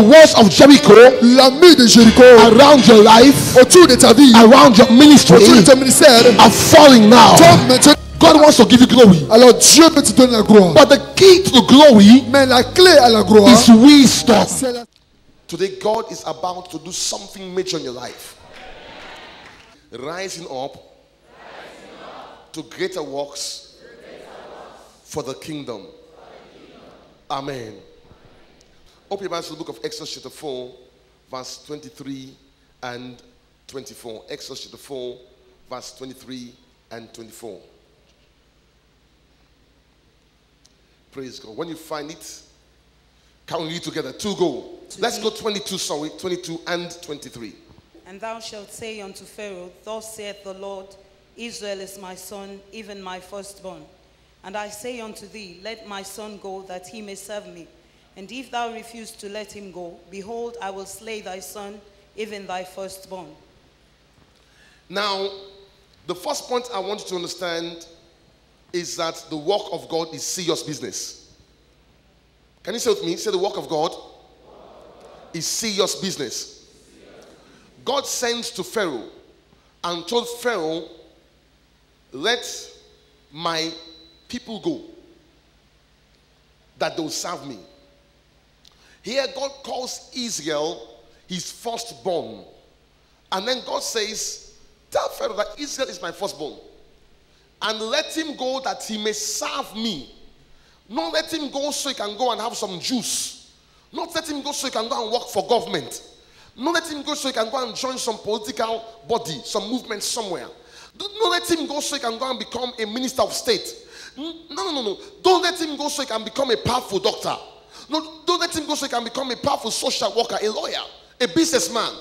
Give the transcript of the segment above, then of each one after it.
walls of Jericho, la mur de Jéricho, around your life, autour de ta vie, around your ministry, autour de ton ministère, are falling now. tombe maintenant. God wants to give you glory. Alors Dieu peut te donner la gloire. But the key to the glory Mais la clé à la gloire, is wisdom. c'est la... Today, God is about to do something major in your life. Rising up to greater works for the kingdom. Amen. Open your Bibles to the book of Exodus chapter 4, verse 23 and 24. Exodus chapter 4, verse 23 and 24. Praise God. When you find it, can we read together? Two go. Let's go 22, 22 and 23. And thou shalt say unto Pharaoh, Thus saith the Lord, Israel is my son, even my firstborn. And I say unto thee, Let my son go, that he may serve me. And if thou refuse to let him go, behold, I will slay thy son, even thy firstborn. Now, the first point I want you to understand is that the work of God is serious business. Can you say with me? Say the work of God is serious business. God sends to Pharaoh and told Pharaoh, let my people go, that they will serve me. Here God calls Israel his firstborn. And then God says, tell Pharaoh that Israel is my firstborn. And let him go that he may serve me. Not let him go so he can go and have some juice. Not let him go so he can go and work for government. Not let him go so he can go and join some political body, some movement somewhere. Don't let him go so he can go and become a minister of state. No. Don't let him go so he can become a powerful doctor. No, don't let him go so he can become a powerful social worker, a lawyer, a businessman,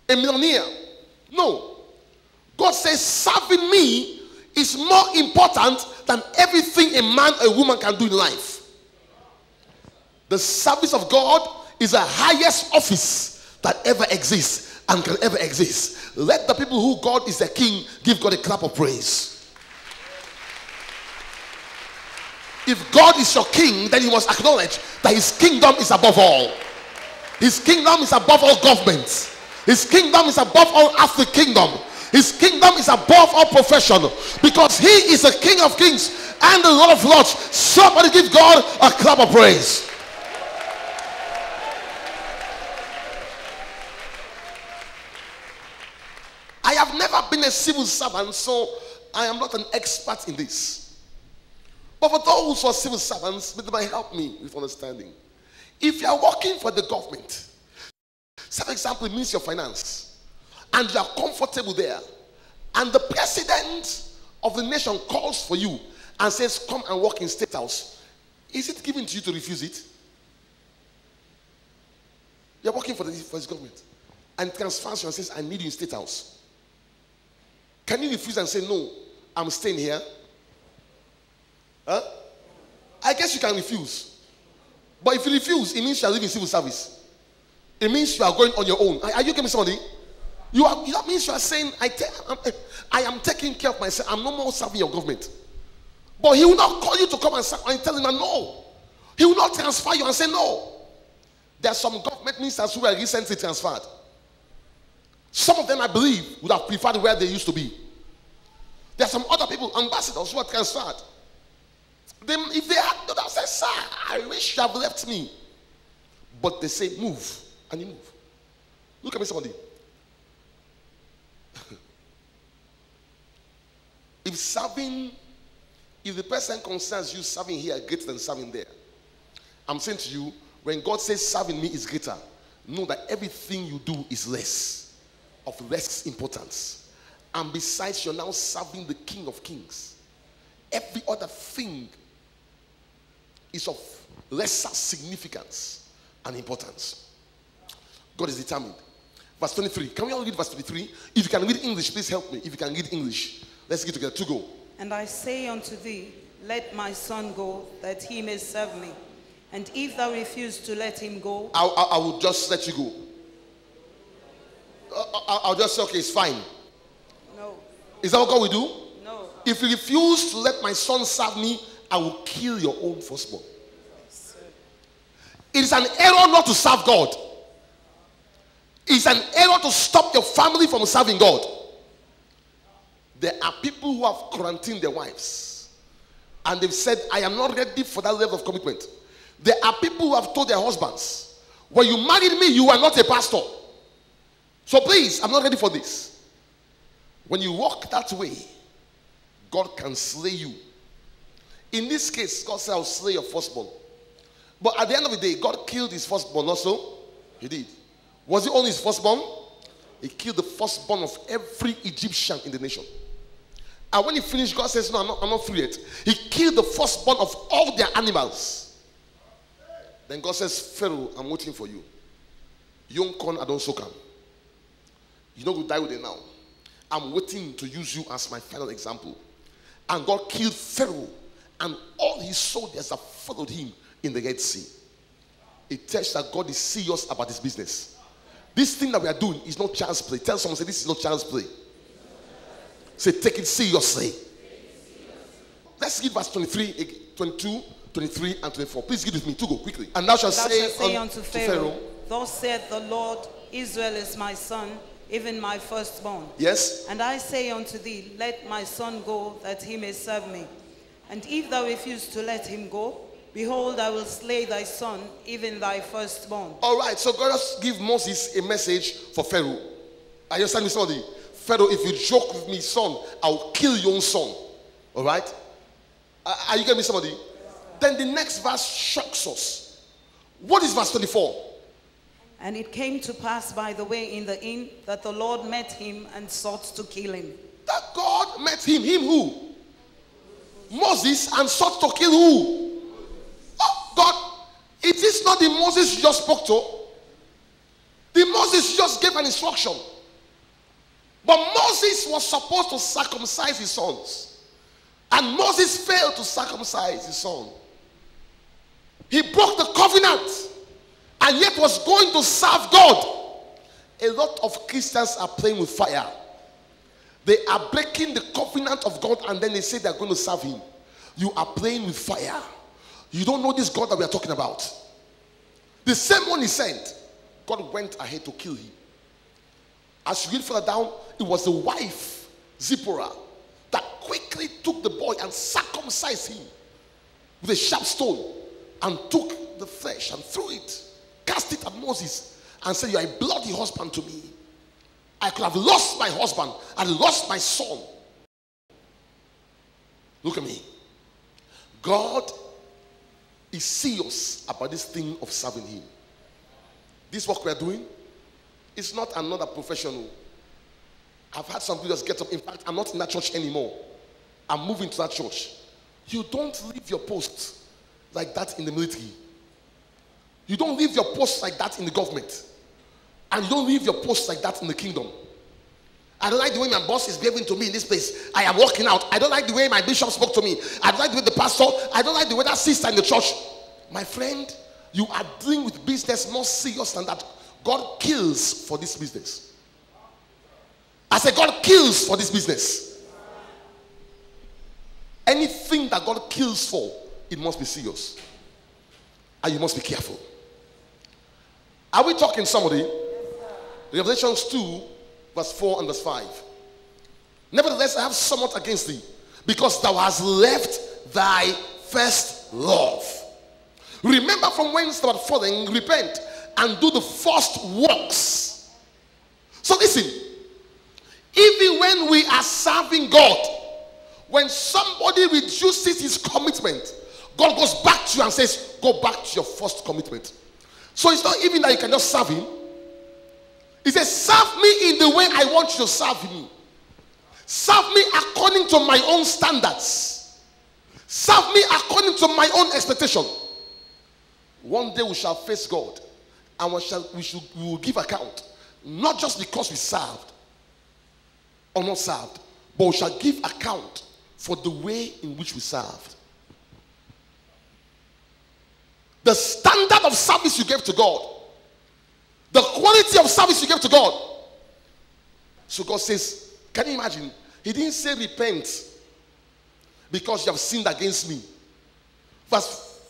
a millionaire. No. God says serving me is more important than everything a man or a woman can do in life. The service of God is the highest office that ever exists and can ever exist. Let the people who God is their king give God a clap of praise. If God is your king, then you must acknowledge that his kingdom is above all. His kingdom is above all governments. His kingdom is above all earthly kingdom. His kingdom is above all profession, because he is the King of kings and the Lord of lords. Somebody give God a clap of praise. I have never been a civil servant, so I am not an expert in this. But for those who are civil servants, they might help me with understanding. If you are working for the government, say for example, it means your finance, and you are comfortable there, and the president of the nation calls for you and says, come and work in State House, is it given to you to refuse it? You're working for his government, and transfers you and says, I need you in State House. Can you refuse and say, no, I'm staying here? Huh? I guess you can refuse. But if you refuse, it means you are leaving civil service. It means you are going on your own. Are you getting me, somebody? That means you are saying, I am taking care of myself. I'm no more serving your government. But he will not call you to come and tell him no. He will not transfer you and say no. There are some government ministers who were recently transferred. Some of them, I believe, would have preferred where they used to be. There are some other people, ambassadors, who are transferred. If they had, they would have said, sir, I wish you have left me. But they say, move. And you move. Look at me, somebody. If the person concerns you serving here greater than serving there, I'm saying to you, when God says serving me is greater, know that everything you do is less, of less importance. And besides, you're now serving the King of Kings. Every other thing is of lesser significance and importance. God is determined. Verse 23. Can we all read verse 23? If you can read English, please help me. If you can read English, let's get together. To go. And I say unto thee, let my son go, that he may serve me. And if thou refuse to let him go, I will just let you go. I'll just say, okay, it's fine. No. Is that what God will do? No. If you refuse to let my son serve me, I will kill your own firstborn. It is an error not to serve God. It's an error to stop your family from serving God. There are people who have quarantined their wives and they've said, I am not ready for that level of commitment. There are people who have told their husbands, when you married me, you are not a pastor. So please, I'm not ready for this. When you walk that way, God can slay you. In this case, God said, I'll slay your firstborn. But at the end of the day, God killed his firstborn also. He did. Was it only his firstborn? He killed the firstborn of every Egyptian in the nation. And when he finished, God says, no, I'm not through yet. He killed the firstborn of all their animals. Then God says, Pharaoh, I'm waiting for you. Young corn, I don't soak him. You're not going to die with it now. I'm waiting to use you as my final example. And God killed Pharaoh and all his soldiers that followed him in the Red Sea. It tells that God is serious about his business. This thing that we are doing is not child's play. Tell someone, say, this is not child's play. Say, take it seriously. Let's read verse 23, 22, 23, and 24. Please read with me. To go quickly. And thou shalt say unto Pharaoh, thus saith the Lord, Israel is my son, even my firstborn. Yes. And I say unto thee, let my son go, that he may serve me. And if thou refuse to let him go, behold, I will slay thy son, even thy firstborn. All right, so God just give Moses a message for Pharaoh. Are you understanding somebody? Pharaoh, if you joke with me, son, I'll kill your own son. All right? Are you getting me, somebody? Then the next verse shocks us. What is verse 24? And it came to pass by the way in the inn that the Lord met him and sought to kill him. That God met him. Him who? Moses, and sought to kill who? Oh, God, it is not the Moses you just spoke to. The Moses just gave an instruction. But Moses was supposed to circumcise his sons. And Moses failed to circumcise his son. He broke the covenant. And yet was going to serve God. A lot of Christians are playing with fire. They are breaking the covenant of God and then they say they are going to serve him. You are playing with fire. You don't know this God that we are talking about. The same one he sent, God went ahead to kill him. As you read further down, it was the wife, Zipporah, that quickly took the boy and circumcised him with a sharp stone and took the flesh and threw it, cast it at Moses and said, you are a bloody husband to me. I could have lost my husband and lost my son. Look at me. God is serious about this thing of serving him. This work we are doing is not another professional. I've had some people just get up. In fact, I'm not in that church anymore. I'm moving to that church. You don't leave your post like that in the military. You don't leave your post like that in the government. And you don't leave your post like that in the kingdom. I don't like the way my boss is behaving to me in this place. I am working out. I don't like the way my bishop spoke to me. I don't like the way the pastor. I don't like the way that sister in the church. My friend, you are dealing with business more serious than that. God kills for this business. I said God kills for this business. Anything that God kills for, it must be serious. And you must be careful. Are we talking somebody? Revelations 2, verse 4 and verse 5. Nevertheless, I have somewhat against thee, because thou hast left thy first love. Remember from whence thou art fallen, repent, and do the first works. So listen, even when we are serving God, when somebody reduces his commitment, God goes back to you and says, go back to your first commitment. So it's not even that you can just serve him. He says, serve me in the way I want you to serve me. Serve me according to my own standards. Serve me according to my own expectation. One day we shall face God and we will give account. Not just because we served or not served, but we shall give account for the way in which we served. The standard of service you gave to God, the quality of service you gave to God. So God says, can you imagine? He didn't say repent because you have sinned against me. Verse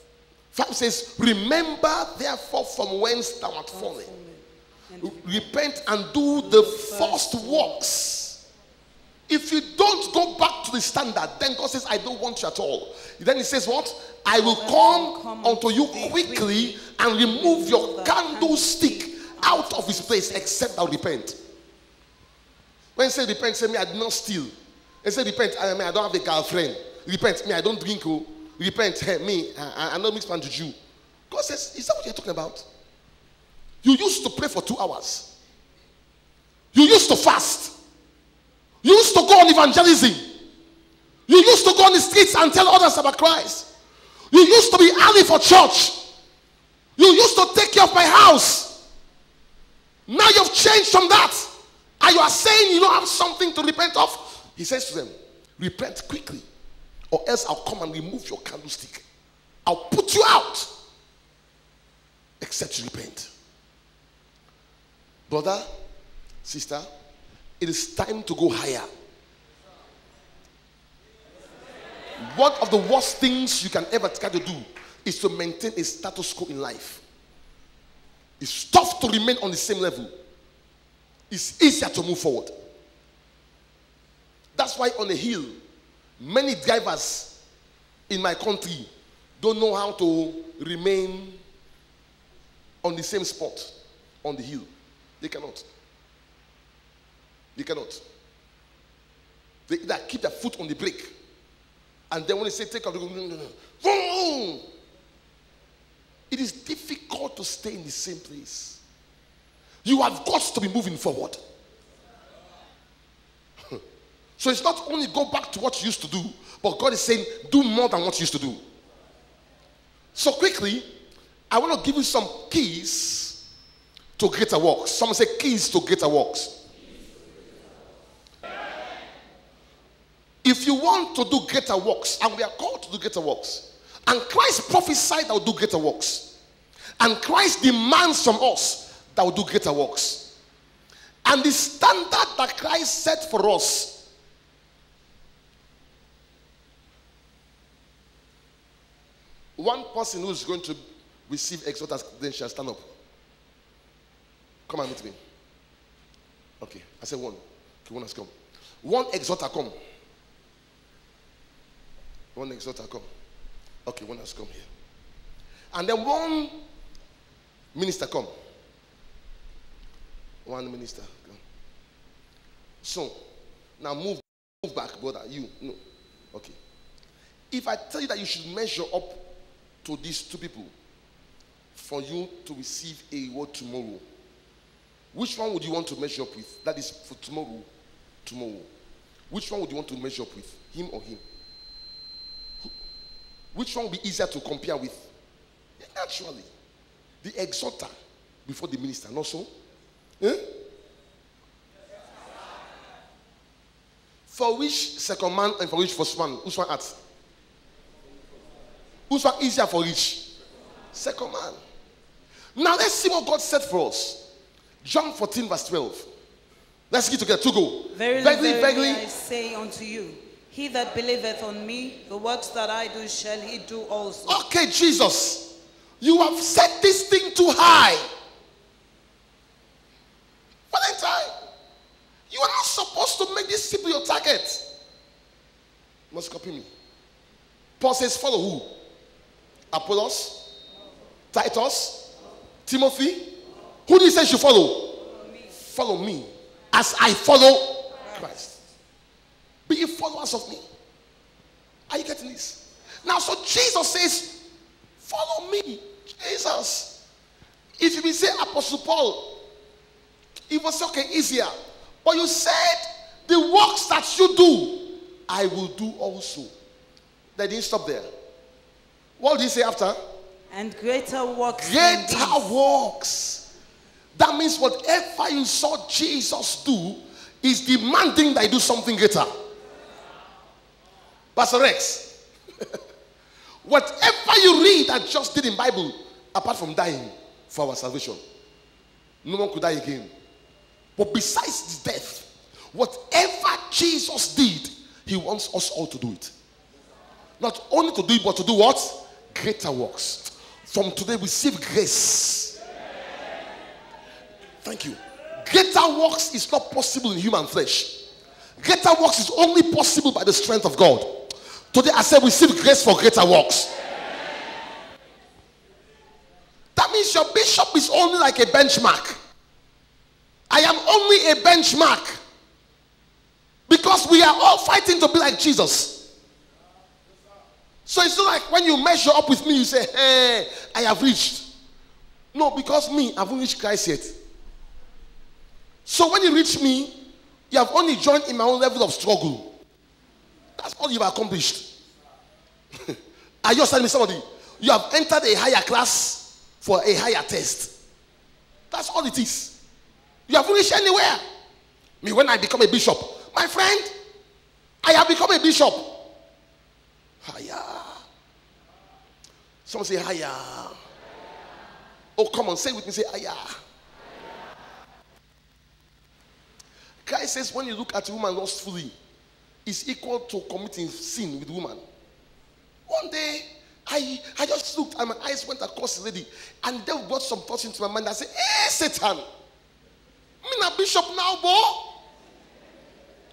5 says, remember therefore from whence thou art fallen. Repent and do the first works. If you don't go back to the standard, then God says, I don't want you at all. Then he says what? I will come unto you quickly and remove your candlestick out of his place, except thou repent. When he said repent, say me, I did not steal. He said repent, I don't have a girlfriend. Repent, me, I don't drink. Oh. Repent, hey, me, I don't mix man to Jew. God says, is that what you're talking about? You used to pray for 2 hours. You used to fast. You used to go on evangelism. You used to go on the streets and tell others about Christ. You used to be early for church. You used to take care of my house. Now you've changed from that. And you are saying you don't have something to repent of. He says to them, repent quickly, or else I'll come and remove your candlestick. I'll put you out, except you repent. Brother, sister, it is time to go higher. One of the worst things you can ever try to do is to maintain a status quo in life. It's tough to remain on the same level. It's easier to move forward. That's why on a hill, many drivers in my country don't know how to remain on the same spot on the hill. They cannot. They cannot. They either keep their foot on the brake, and then when they say take off, they go, no. Boom! It is difficult to stay in the same place. You have got to be moving forward. So it's not only go back to what you used to do, but God is saying do more than what you used to do. So quickly, I want to give you some keys to greater works. Someone say keys to greater works. If you want to do greater works, and we are called to do greater works, and Christ prophesied that will do greater works, and Christ demands from us that will do greater works, and the standard that Christ set for us, one person who is going to receive exalted credentials, stand up. Come and meet me. Okay, I said one. Okay, one has come. One exalter come. One exalter come. Okay, one has come here. And then one minister come. One minister come. So, now move back, brother. You, no. Okay. If I tell you that you should measure up to these 2 people for you to receive a reward tomorrow, which one would you want to measure up with? That is for tomorrow. Which one would you want to measure up with? Him or him? Which one will be easier to compare with? Yeah, naturally. The exhorter before the minister, not so? Eh? For which second man and for which first man? Which one at? Which one easier for each? Second man. Now let's see what God said for us. John 14 verse 12. Let's get together to go. Verily, I say unto you, he that believeth on me, the works that I do shall he do also. Okay, Jesus, you have set this thing too high. Valentine, you are not supposed to make this simple your target. You must copy me. Paul says, follow who? Apollos? Titus? Timothy? Who do you say you should follow? Follow me as I follow Christ. Be ye followers of me. Are you getting this? Now, so Jesus says, follow me. Jesus. If you will say Apostle Paul, it was okay, easier. But you said, the works that you do, I will do also. They didn't stop there. What did he say after? And greater works. Greater works. That means whatever you saw Jesus do is demanding that you do something greater. Pastor Rex, whatever you read that just did in Bible, apart from dying for our salvation, no one could die again. But besides his death, whatever Jesus did, he wants us all to do it. Not only to do it, but to do what? Greater works. From today, receive grace. Thank you. Greater works is not possible in human flesh. Greater works is only possible by the strength of God. Today I said receive grace for greater works. That means your bishop is only like a benchmark. I am only a benchmark. Because we are all fighting to be like Jesus. So it's not like when you measure up with me, you say, hey, I have reached. No, because me, I haven't reached Christ yet. So when you reach me, you have only joined in my own level of struggle. That's all you've accomplished. Are you telling me somebody? You have entered a higher class for a higher test. That's all it is. You haven't reached anywhere. Me, when I become a bishop, my friend, I have become a bishop. Higher. Someone say higher. Oh, come on, say it with me, say higher. Christ says when you look at a woman lustfully, it's equal to committing sin with woman. One day, I just looked and my eyes went across the lady, and the devil brought some thoughts into my mind. I said, hey, Satan, I'm a bishop now, boy.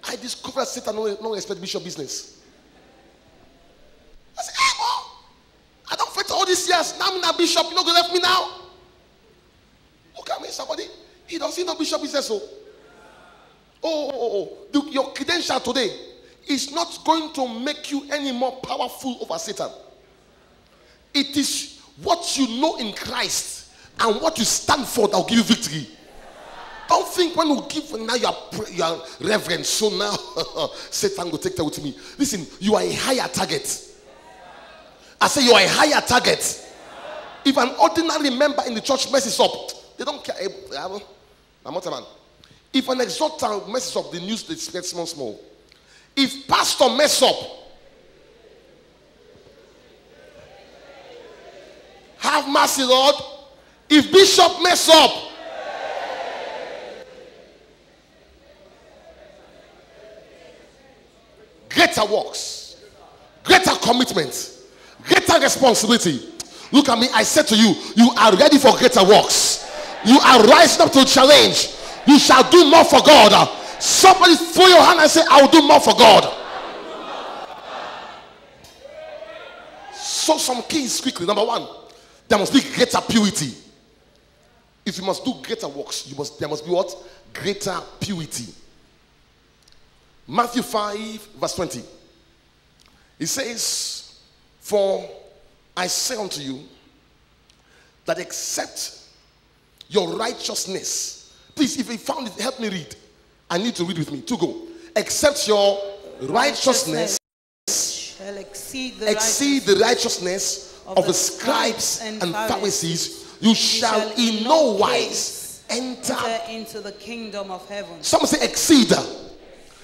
I discovered Satan no respect bishop business. I said, hey, boy, I don't fight all these years. Now I'm a bishop. You're not going to left me now. Look at me, somebody. He doesn't know bishop business. Your credential today is not going to make you any more powerful over Satan. It is what you know in Christ and what you stand for that will give you victory. Don't think when you give, now you are reverend, so now Satan will take that with me. Listen, you are a higher target. I say you are a higher target. If an ordinary member in the church messes up, they don't care. I'm not a man. If an exhorter messes up, the news they spread small. If pastor mess up, have mercy, Lord. If bishop mess up, greater works, greater commitment, greater responsibility. Look at me, I said to you, you are ready for greater works. You are rising up to challenge. You shall do more for God. Somebody throw your hand and say, I will do more for God. So some keys quickly. Number one, there must be greater purity. If you must do greater works, there must be what? Greater purity. Matthew 5 verse 20. It says, for I say unto you that except your righteousness. Please, if you found it, help me read. I need to read with me. To go. Except your righteousness shall exceed the righteousness of the scribes and Pharisees, you shall in no wise enter into the kingdom of heaven. Someone say exceed.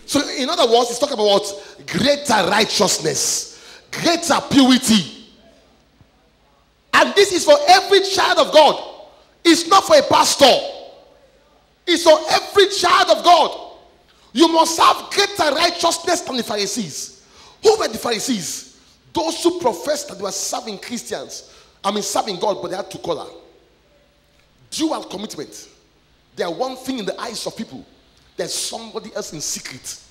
So in other words, it's talking about what? Greater righteousness, greater purity. And this is for every child of God. It's not for a pastor. It's for every child of God. You must have greater righteousness than the Pharisees. Who were the Pharisees? Those who professed that they were serving Christians. Serving God, but they had two color. Dual commitment. They are one thing in the eyes of people. There's somebody else in secret.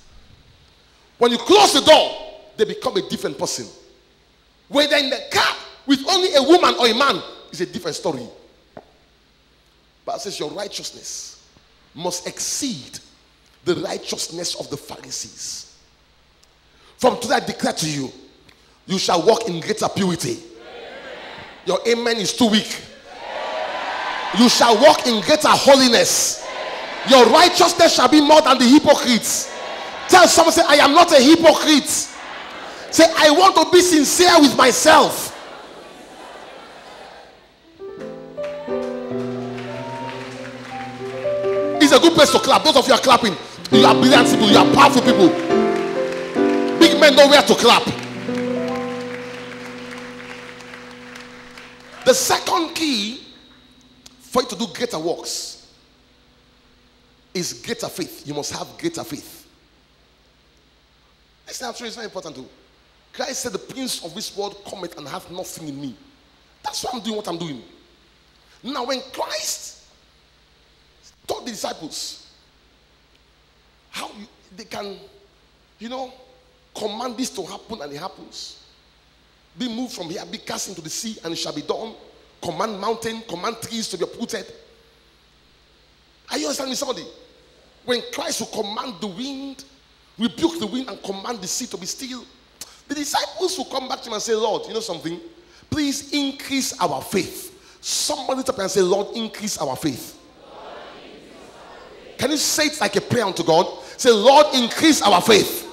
When you close the door, they become a different person. Whether in the car with only a woman or a man is a different story. But it says your righteousness must exceed the righteousness of the Pharisees. From today I declare to you, you shall walk in greater purity. Your amen is too weak. You shall walk in greater holiness. Your righteousness shall be more than the hypocrites. Tell someone, say, I am not a hypocrite. Say, I want to be sincere with myself. It's a good place to clap. Those of you are clapping. You are brilliant people. You are powerful people. Big men know where to clap. The second key for you to do greater works is greater faith. You must have greater faith. Listen, it's very important too. Christ said, the prince of this world cometh and hath nothing in me. That's why I'm doing what I'm doing. Now, when Christ taught the disciples how they can, command this to happen, and it happens. Be moved from here, be cast into the sea, and it shall be done. Command mountain, command trees to be uprooted. Are you understanding me, somebody? When Christ will command the wind, rebuke the wind, and command the sea to be still, the disciples will come back to him and say, Lord, you know something? Please increase our faith. Somebody stop and say, Lord, increase our faith. Can you say it like a prayer unto God? Say, Lord, increase our faith.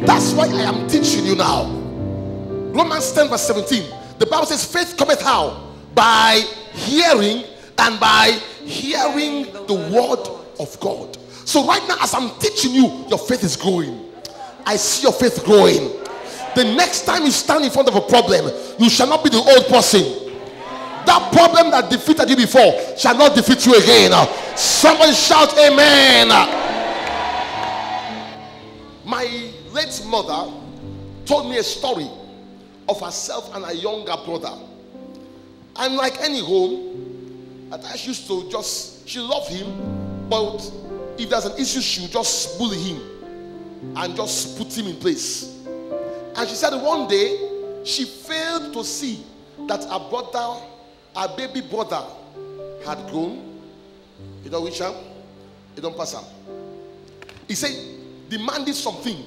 That's why I am teaching you now. Romans 10 verse 17. The Bible says faith cometh how? By hearing, and by hearing the word of God. So right now, as I'm teaching you, your faith is growing. I see your faith growing. The next time you stand in front of a problem, you shall not be the old person. That problem that defeated you before shall not defeat you again. Somebody shout amen. My late mother told me a story of herself and her younger brother. And like any home, she used to she loved him, but if there's an issue, she would just bully him and just put him in place. And she said one day she failed to see that her brother, her baby brother, had grown. You know which one? You don't pass him. He said, demanded something.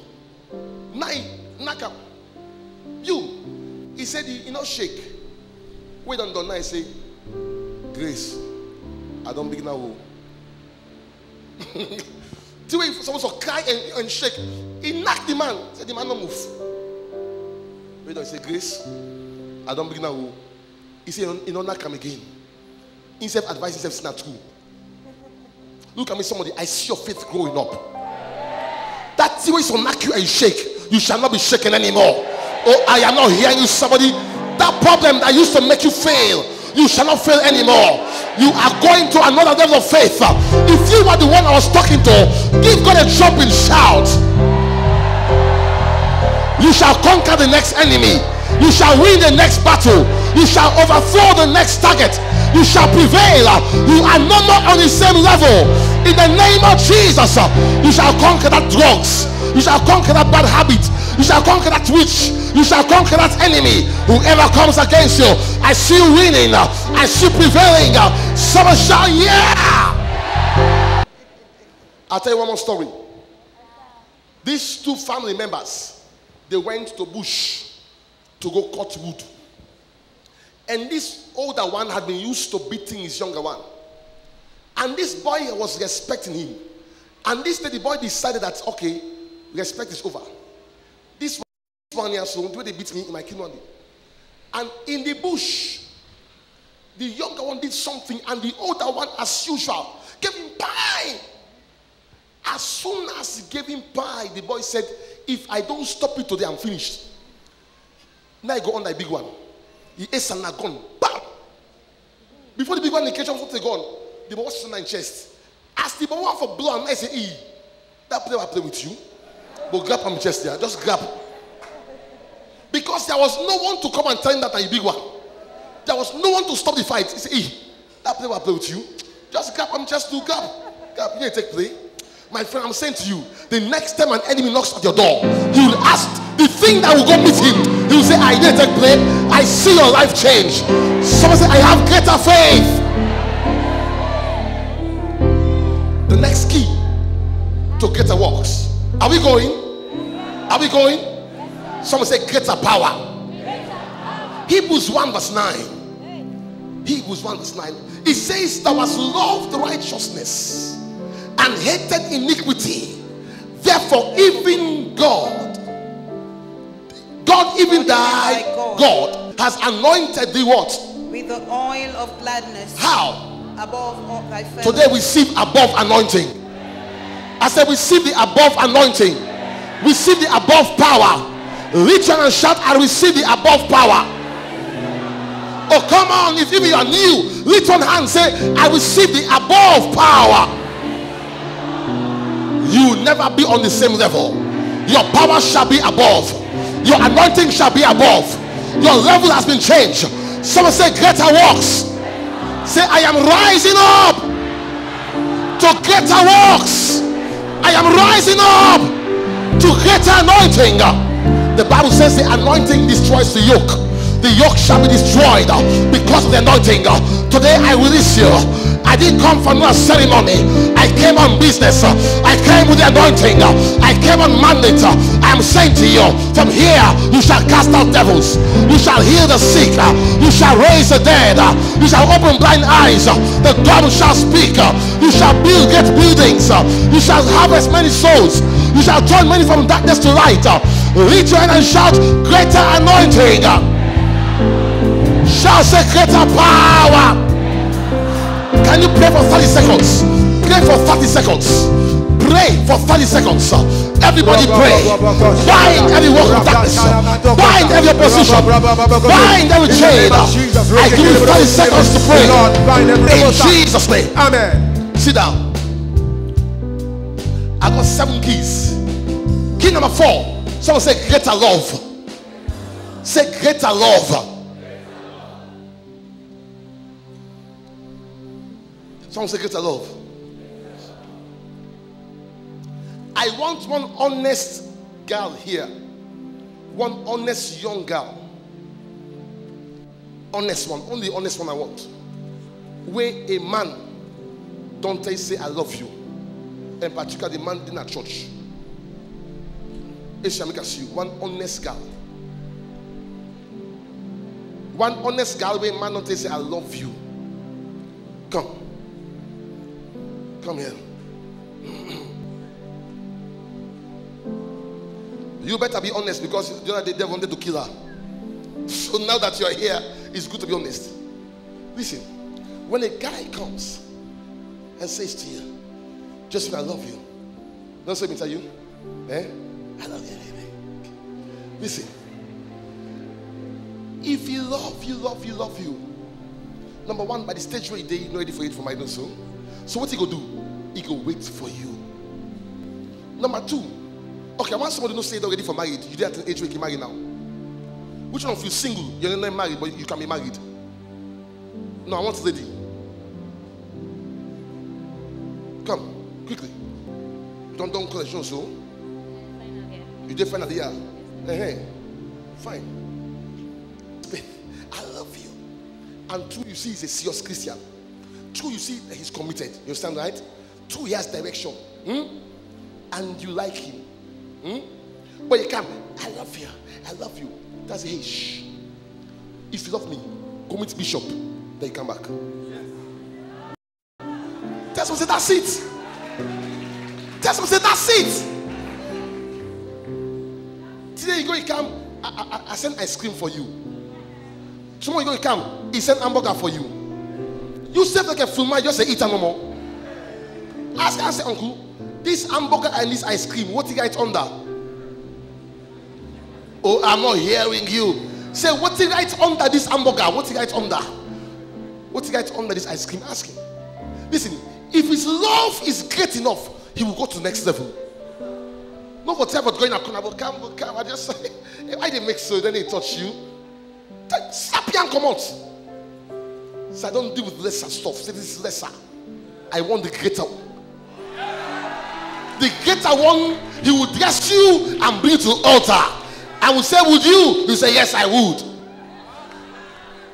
Naka, you. He said, shake. Wait on Donna. I say, Grace, I don't begin now. Till someone saw cry and shake. He knocked the man. Said the man don't move. Wait on. He said, Grace, I don't begin now. He said, not come again. Instead of advising himself, it's not true. Look at me, somebody. I see your faith growing up. That thing will knock you and shake. You shall not be shaken anymore. Oh, I am not hearing you, somebody. That problem that used to make you fail, you shall not fail anymore. You are going to another level of faith. If you were the one I was talking to, give God a jumping shout. You shall conquer the next enemy. You shall win the next battle. You shall overthrow the next target. You shall prevail. You are no more on the same level. In the name of Jesus, you shall conquer that drugs. You shall conquer that bad habit. You shall conquer that witch. You shall conquer that enemy. Whoever comes against you, I see you winning. I see you prevailing. Someone shout, yeah! I'll tell you one more story. These two family members, they went to bush to go cut wood. And this older one had been used to beating his younger one. And this boy was respecting him. And this day the boy decided that, okay, respect is over. This one year, so the way they beat me in my kid one day. And in the bush, the younger one did something, and the older one, as usual, gave him pie. As soon as he gave him pie, the boy said, if I don't stop it today, I'm finished. Now I go on the big one. He ate and gone. Bam! Before the big one, the catch up something gone. The boy was on my chest. As the boy went for blow, I say, that player will play with you. But grab my chest there. Just grab. Because there was no one to come and tell him that I'm a big one. There was no one to stop the fight. He said, that player will play with you. Just grab my chest to grab. Grab. You take play. My friend, I'm saying to you, the next time an enemy knocks at your door, he will ask the thing that will go meet him. He will say, I need to take play. I see your life change. Someone say, I have greater faith. The next key to greater works. Are we going? Are we going? Someone say greater power. Hebrews 1 verse 9. Hebrews 1 verse 9. It says, thou hast loved righteousness and hated iniquity. Therefore, even God even thy God has anointed thee what? With the oil of gladness. How? Above all thy fellows. Today receive above anointing. I said receive the above anointing. Receive the above power. Reach out and shout, I receive the above power. Oh, come on. If even you are new, reach one hand and say, I receive the above power. You will never be on the same level. Your power shall be above. Your anointing shall be above. Your level has been changed. Someone say greater works. Say, I am rising up to greater works. I am rising up to greater anointing. The Bible says the anointing destroys the yoke. The yoke shall be destroyed because of the anointing. Today I release you. I didn't come for no ceremony. I came on business. I came with the anointing. I came on mandate. I am saying to you, from here you shall cast out devils. You shall heal the sick. You shall raise the dead. You shall open blind eyes. The dumb shall speak. You shall build great buildings. You shall harvest many souls. You shall turn many from darkness to light. Reach your hand and shout, greater anointing. Shall say greater power. Can you pray for 30 seconds? Pray for 30 seconds. Pray for 30 seconds. Everybody pray. Bind every work of darkness. Bind every opposition. Bind every chain. I give you 30 seconds to pray. In Jesus' name. Amen. Sit down. I got 7 keys. Key number 4. Someone say greater love. Say greater love. Someone say greater love. I want one honest girl here. One honest young girl. Honest one. Only honest one I want. Where a man don't say I love you. And particularly the man in a church. One honest girl. One honest girl where a man don't say I love you. Come. Come here. You better be honest, because the other day they wanted to kill her. So now that you are here, it's good to be honest. Listen, when a guy comes and says to you, just I love you, don't say me to you, I love you, baby. Listen, if you love you, number one, by the stage where you're not ready for it for my so. So what he go do? He go wait for you. Number 2, okay, I want somebody to say they're ready for marriage. You did at an age where you can marry now. Which one of you single? You're not married, but you can be married. No, I want a lady. Come, quickly. You don't call a show, so? You did finally, yeah. Hey, fine. I love you. And 2, you see he's a serious Christian. 2, you see that he's committed. You understand, right? 2, he has direction. And you like him. But you come, I love you. That's a hey, shh. If you love me, go meet Bishop. Then you come back. That's what say, that's it. That's what say, that's it. Today you go, you come, I send ice cream for you. Tomorrow you go, you come, he send hamburger for you. You say like a fool man, just say eat no more. Ask and say, uncle, this hamburger and this ice cream, what you got under? Oh, I'm not hearing you. Say, what you got under this hamburger? What you got under? What you got under this ice cream? Ask him. Listen, if his love is great enough, he will go to the next level. Not whatever going to come. I just say, why they make so? Then they touch you. Slap you and come out. So I don't deal with lesser stuff. Say this is lesser. I want the greater one. The greater one, he will dress you and bring you to the altar. I will say, would you? You say, yes, I would.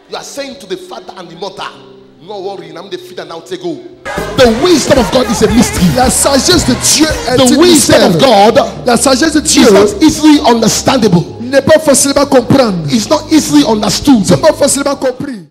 You are saying to the father and the mother, no worry, I'm the feeder now, take go. The wisdom of God is a mystery. La sagesse de Dieu est The une wisdom mystère. of God La sagesse de Dieu is not easily understandable. n'est pas facilement comprendre. It's not easily understood. C'est pas facilement compris.